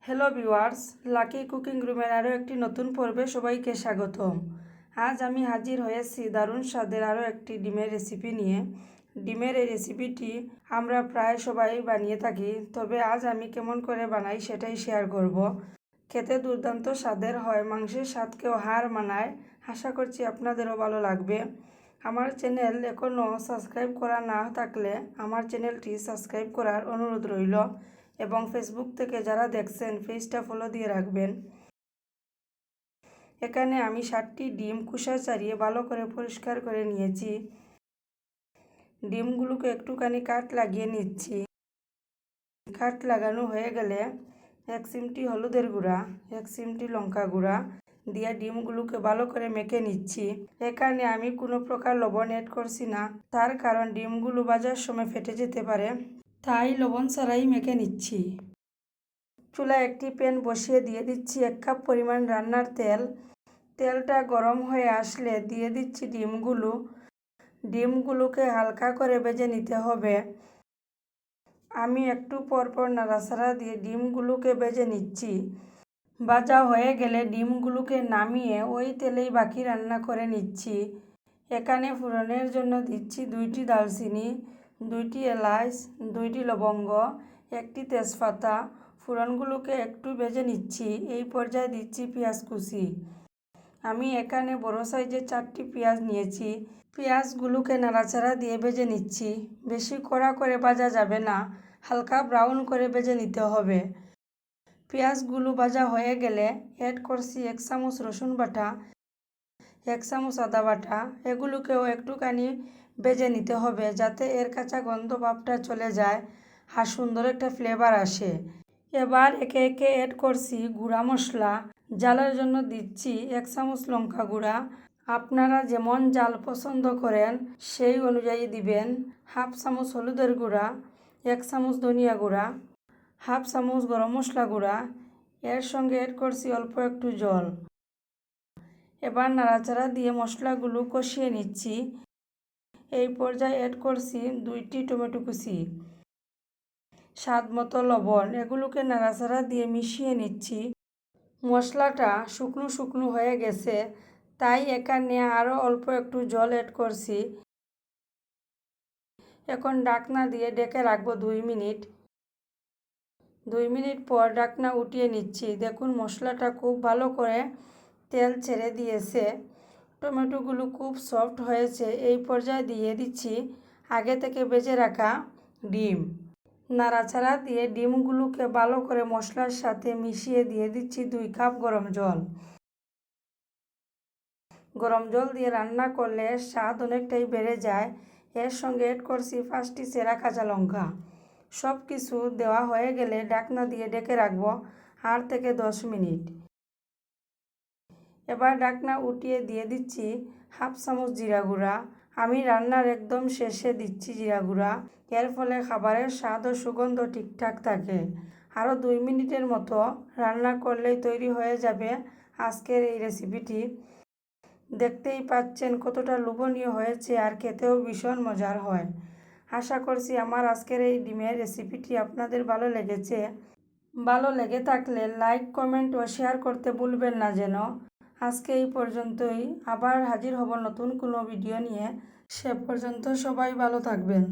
Hello viewers, lucky cooking রুমের আরও একটি নতুন পর্বে সবাইকে স্বাগতম। আজ আমি হাজির হয়েছি দারুণ স্বাদের আরও একটি ডিমের রেসিপি নিয়ে। ডিমের এই রেসিপিটি আমরা প্রায় সবাই বানিয়ে থাকি, তবে আজ আমি কেমন করে বানাই সেটাই শেয়ার করব। খেতে দুর্দান্ত স্বাদের হয়, মাংসের স্বাদকেও হার মানায়। আশা করছি আপনাদেরও ভালো লাগবে। আমার চ্যানেল এখনও সাবস্ক্রাইব করা না থাকলে আমার চ্যানেলটি সাবস্ক্রাইব করার অনুরোধ রইল এবং ফেসবুক থেকে যারা দেখছেন পেজটা ফলো দিয়ে রাখবেন। এখানে আমি 7টি ডিম খোসা ছাড়িয়ে ভালো করে পরিষ্কার করে নিয়েছি। ডিমগুলোকে একটুখানি কাট লাগিয়ে নিচ্ছি। কাট লাগানো হয়ে গেলে 1 চিমটি হলুদের গুঁড়া, 1 চিমটি লঙ্কা গুঁড়া দিয়ে ডিমগুলোকে ভালো করে মেখে নিচ্ছি। এখানে আমি কোনো প্রকার লবণ অ্যাড করছি না, তার কারণ ডিমগুলো ভাজার সময় ফেটে যেতে পারে, তাই লবণ ছাড়াই মেখে নিচ্ছি। চুলায় একটি প্যান বসিয়ে দিয়ে দিচ্ছি 1 কাপ পরিমাণ রান্নার তেল। তেলটা গরম হয়ে আসলে দিয়ে দিচ্ছি ডিমগুলোকে হালকা করে ভেজে নিতে হবে। আমি একটু পরপর নাড়াচাড়া দিয়ে ডিমগুলোকে ভেজে নিচ্ছি। ভাজা হয়ে গেলে ডিমগুলোকে নামিয়ে ওই তেলেই বাকি রান্না করে নিচ্ছি। এখানে ফোড়নের জন্য দিচ্ছি 2টি দারচিনি, 2টি এলাচ, 2টি লবঙ্গ, 1টি তেজপাতা। ফোড়নগুলোকে একটু ভেজে নিচ্ছি। এই পর্যায়ে দিচ্ছি পেঁয়াজ কুচি। আমি এখানে বড় সাইজের 4টি পেঁয়াজ নিয়েছি। পেঁয়াজগুলোকে নাড়াচাড়া দিয়ে ভেজে নিচ্ছি। বেশি কড়া করে ভাজা যাবে না, হালকা ব্রাউন করে ভেজে নিতে হবে। পেঁয়াজগুলো ভাজা হয়ে গেলে অ্যাড করছি 1 চামচ রসুন বাটা, 1 চামচ আদা বাটা। এগুলোকেও একটুখানি ভেজে নিতে হবে যাতে এর কাঁচা গন্ধ ভাবটা চলে যায় আর সুন্দর একটা ফ্লেভার আসে। এবার একে একে অ্যাড করছি গুঁড়া মশলা। ঝালের জন্য দিচ্ছি 1 চামচ লঙ্কা গুঁড়া। আপনারা যেমন ঝাল পছন্দ করেন সেই অনুযায়ী দিবেন। 1/2 চামচ হলুদের গুঁড়া, 1 চামচ ধনিয়া গুঁড়া, 1/2 চামচ গরম মশলা গুঁড়া। এর সঙ্গে অ্যাড করছি অল্প একটু জল। এবার নাড়াচাড়া দিয়ে মশলাগুলো কষিয়ে নিচ্ছি। এই পর্যায়ে অ্যাড করছি 2টি টমেটো কুচি, স্বাদ মতো লবণ। এগুলোকে নাড়াচাড়া দিয়ে মিশিয়ে নিচ্ছি। মশলাটা শুকনো শুকনো হয়ে গেছে, তাই এখানে আরও অল্প একটু জল অ্যাড করছি। এখন ঢাকনা দিয়ে ঢেকে রাখবো 2 মিনিট। 2 মিনিট পর ঢাকনা উঠিয়ে নিচ্ছি। দেখুন মশলাটা খুব ভালো করে তেল ছেড়ে দিয়েছে, টমেটোগুলো খুব সফট হয়েছে। এই পর্যায়ে দিয়ে দিচ্ছি আগে থেকে ভেজে রাখা ডিম। নাড়াচাড়া দিয়ে ডিমগুলোকে ভালো করে মশলার সাথে মিশিয়ে দিয়ে দিচ্ছি 2 কাপ গরম জল। গরম জল দিয়ে রান্না করলে স্বাদ অনেকটাই বেড়ে যায়। এর সঙ্গে অ্যাড করছি 5টি চেরা কাঁচা লঙ্কা। সব কিছু দেওয়া হয়ে গেলে ঢাকনা দিয়ে ঢেকে রাখবো 8 থেকে 10 মিনিট। এবার ঢাকনা উঠিয়ে দিয়ে দিচ্ছি 1/2 চামচ জিরা গুঁড়া। আমি রান্নার একদম শেষে দিচ্ছি জিরা গুঁড়া। এর ফলে খাবারের স্বাদ ও সুগন্ধ ঠিকঠাক থাকে। আরও 2 মিনিটের মতো রান্না করলেই তৈরি হয়ে যাবে আজকের এই রেসিপিটি। দেখতেই পাচ্ছেন কতটা লোভনীয় হয়েছে আর খেতেও ভীষণ মজার হয়। আশা করছি আমার আজকের এই ডিমের রেসিপিটি আপনাদের ভালো লেগেছে। ভালো লেগে থাকলে লাইক, কমেন্ট ও শেয়ার করতে ভুলবেন না যেন। আজকে এই পর্যন্তই। আবার হাজির হব নতুন কোনো ভিডিও নিয়ে। সে পর্যন্ত সবাই ভালো থাকবেন।